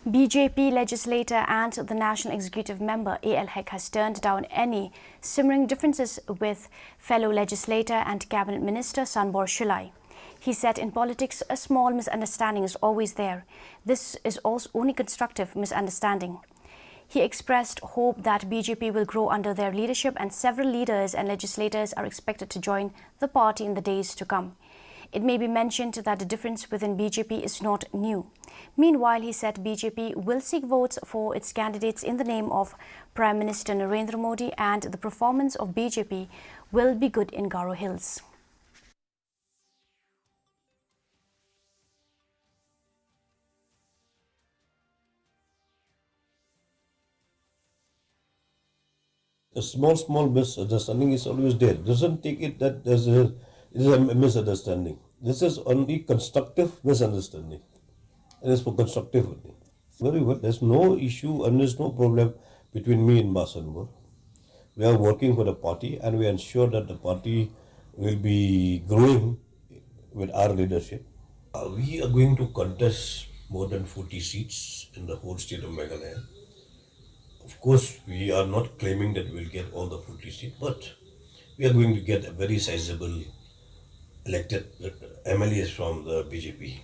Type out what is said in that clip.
BJP legislator and the National Executive Member A.L. Haq has turned down any simmering differences with fellow legislator and Cabinet Minister Sanbor Shulai. He said in politics, a small misunderstanding is always there. This is also only constructive misunderstanding. He expressed hope that BJP will grow under their leadership, and several leaders and legislators are expected to join the party in the days to come. It may be mentioned that the difference within BJP is not new. Meanwhile, he said BJP will seek votes for its candidates in the name of Prime Minister Narendra Modi, and the performance of BJP will be good in Garo Hills. A small misunderstanding is always there. Doesn't take it that it is a misunderstanding. This is only constructive misunderstanding. It is for constructive only. Very well. There's no issue and there's no problem between me and Basanbur. We are working for the party and we ensure that the party will be growing with our leadership. We are going to contest more than 40 seats in the whole state of Meghalaya. Of course, we are not claiming that we'll get all the 40 seats, but we are going to get a very sizable elected MLAs from the BJP.